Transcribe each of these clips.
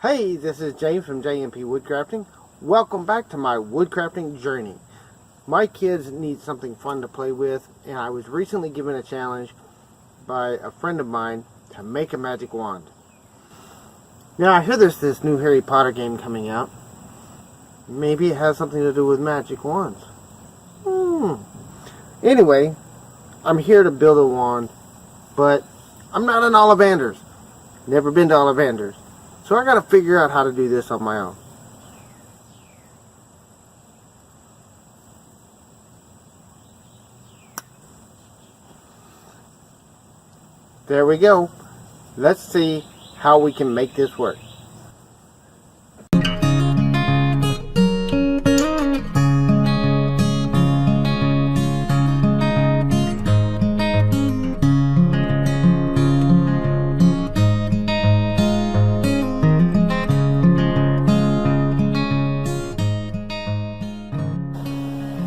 Hey, this is James from JMP Woodcrafting. Welcome back to my woodcrafting journey. My kids need something fun to play with, and I was recently given a challenge by a friend of mine to make a magic wand. Now, I hear there's this new Harry Potter game coming out. Maybe it has something to do with magic wands. Anyway, I'm here to build a wand, but I'm not an Ollivanders. Never been to Ollivanders. So I got to figure out how to do this on my own. There we go. Let's see how we can make this work.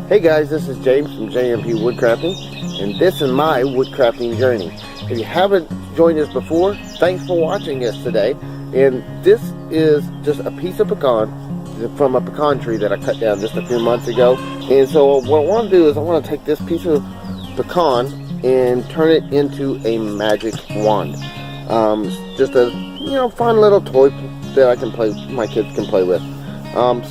Hey guys, this is James from JMP Woodcrafting, and this is my woodcrafting journey. If you haven't joined us before, thanks for watching us today. And this is just a piece of pecan from a pecan tree that I cut down just a few months ago. And so what I want to do is I want to take this piece of pecan and turn it into a magic wand. Just a fun little toy that I can play, my kids can play with.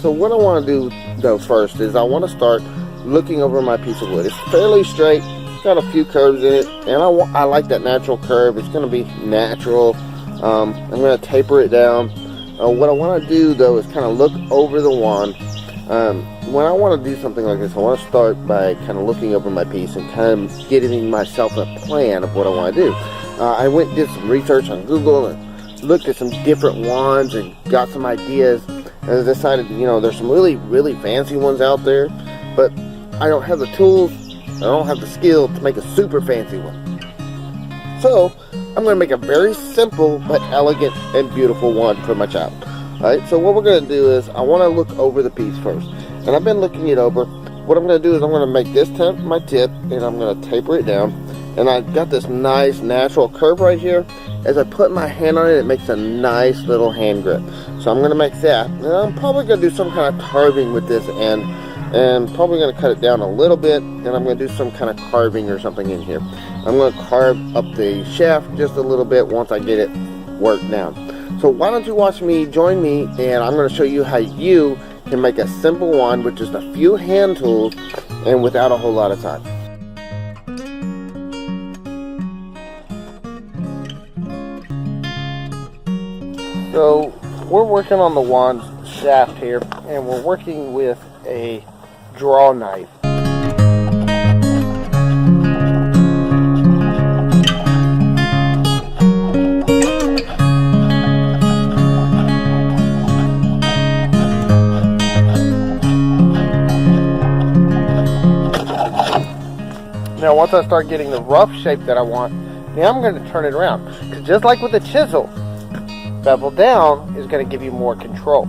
So what I want to do though first is I want to start looking over my piece of wood. It's fairly straight, got a few curves in it, and I like that natural curve. It's going to be natural. I'm going to taper it down. What I want to do though is kind of look over the wand. When I want to do something like this, I want to start by kind of looking over my piece and kind of getting myself a plan of what I want to do. I went and did some research on Google and looked at some different wands and got some ideas, and I decided, there's some really fancy ones out there, but I don't have the tools, I don't have the skill to make a super fancy one. So I'm going to make a very simple but elegant and beautiful wand for my child. Alright, so what we're going to do is I want to look over the piece first. And I've been looking it over. What I'm going to do is I'm going to make this my tip, and I'm going to taper it down. And I've got this nice natural curve right here. As I put my hand on it, it makes a nice little hand grip. So I'm going to make that. And I'm probably going to do some kind of carving with this end. And probably going to cut it down a little bit, and I'm going to do some kind of carving or something in here. I'm going to carve up the shaft just a little bit once I get it worked down. So why don't you join me, and I'm going to show you how you can make a simple wand with just a few hand tools and without a whole lot of time. So we're working on the wand shaft here, and we're working with a draw knife. Now once I start getting the rough shape that I want, now I'm going to turn it around. Because just like with the chisel, bevel down is going to give you more control.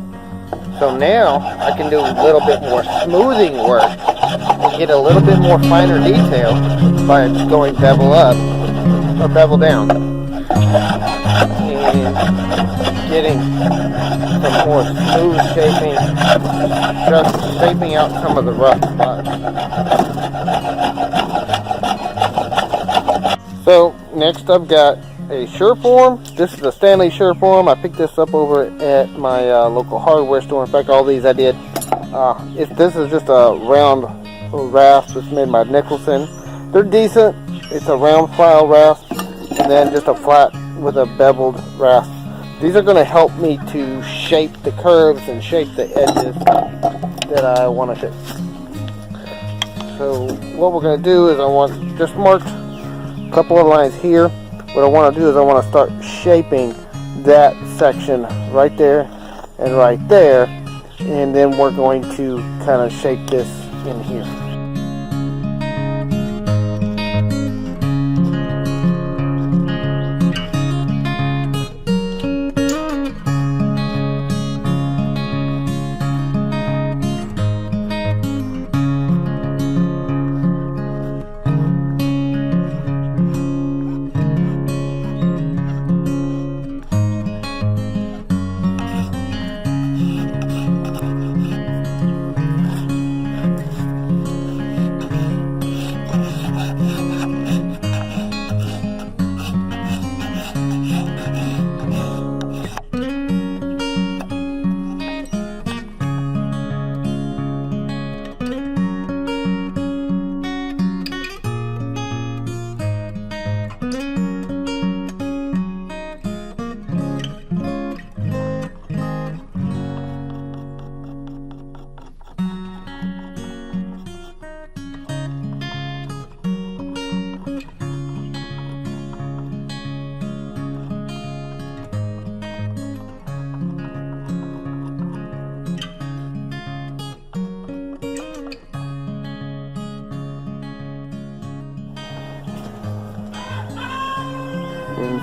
So now I can do a little bit more smoothing work and get a little bit more finer detail by going bevel up or bevel down and getting some more smooth shaping, just shaping out some of the rough spots. So next I've got a Sureform. This is a Stanley Sureform. I picked this up over at my local hardware store. In fact, all these I did. This is just a round rasp. It's made by Nicholson. They're decent. It's a round file rasp, and then just a flat with a beveled rasp. These are going to help me to shape the curves and shape the edges that I want to shape. So what we're going to do is I want just marked a couple of lines here. What I want to do is I want to start shaping that section right there and right there, and then we're going to kind of shape this in here.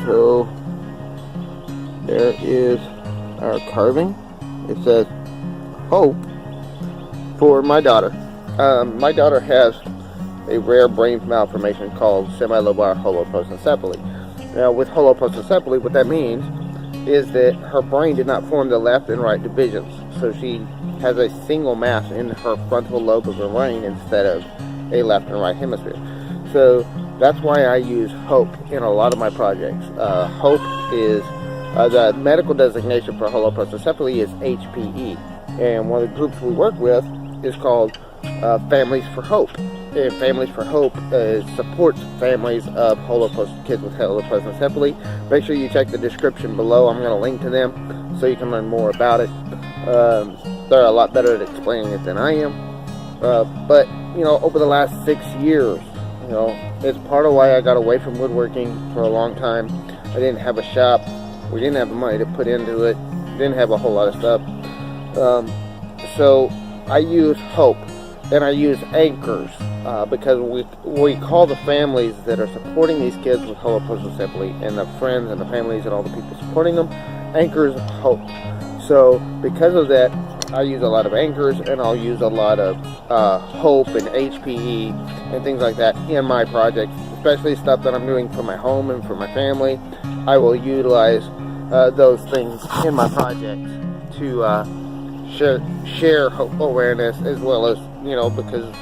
So there is our carving. It says hope for my daughter. My daughter has a rare brain malformation called semilobar holoprosencephaly. Now, with holoprosencephaly, what that means is that her brain did not form the left and right divisions. So she has a single mass in her frontal lobe of her brain instead of a left and right hemisphere. So that's why I use HOPE in a lot of my projects. HOPE is the medical designation for holoprosencephaly is HPE, and one of the groups we work with is called Families for Hope. And Families for Hope supports families of kids with holoprosencephaly. Make sure you check the description below. I'm going to link to them so you can learn more about it. They're a lot better at explaining it than I am. But you know, over the last 6 years, you know, it's part of why I got away from woodworking for a long time. I didn't have a shop. We didn't have the money to put into it. Didn't have a whole lot of stuff. So I use HOPE, and I use anchors because we call the families that are supporting these kids with holoprosencephaly, and the friends and the families and all the people supporting them, anchors of HOPE. So because of that, I use a lot of anchors, and I'll use a lot of HOPE and HPE and things like that in my projects, especially stuff that I'm doing for my home and for my family. I will utilize those things in my projects to share hope awareness, as well as, you know, because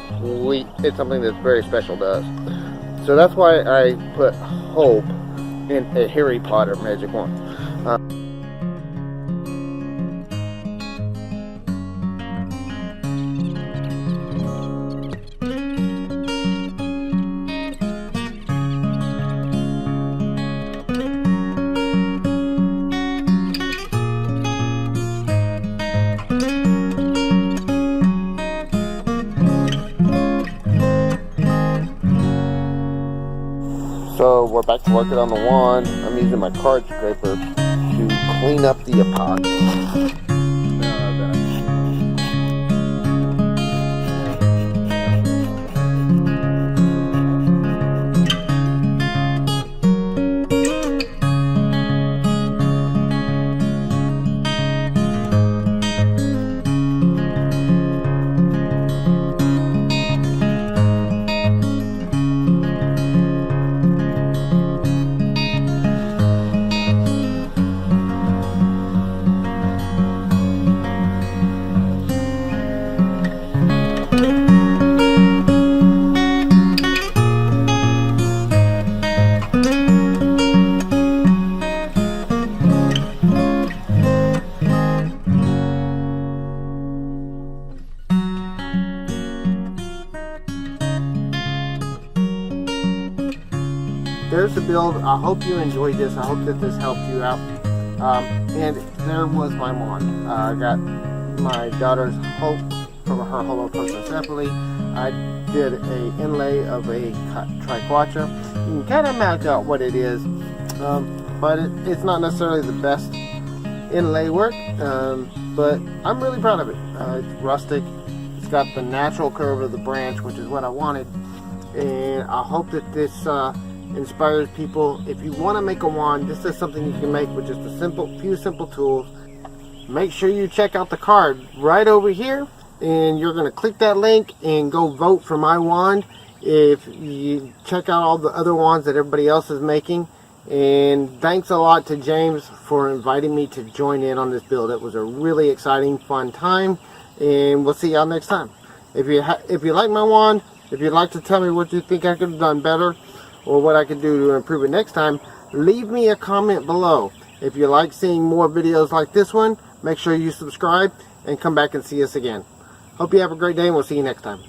it's something that's very special to us. So that's why I put hope in a Harry Potter magic wand. So we're back to working on the wand. I'm using my card scraper to clean up the epoxy. There's the build. I hope you enjoyed this. I hope that this helped you out. And there was my wand. I got my daughter's hope from her holoprosencephaly. I did a inlay of a triquetra. You can kind of match out what it is, but it's not necessarily the best inlay work, but I'm really proud of it. It's rustic. It's got the natural curve of the branch, which is what I wanted, and I hope that this inspires people. If you want to make a wand, this is something you can make with just a few simple tools. Make sure you check out the card right over here, and you're going to click that link and go vote for my wand. If you check out all the other wands that everybody else is making. And thanks a lot to James for inviting me to join in on this build. It was a really exciting, fun time, and we'll see y'all next time. If you like my wand, if you'd like to tell me what you think I could have done better, or what I could do to improve it next time, leave me a comment below. If you like seeing more videos like this one, make sure you subscribe and come back and see us again. Hope you have a great day, and we'll see you next time.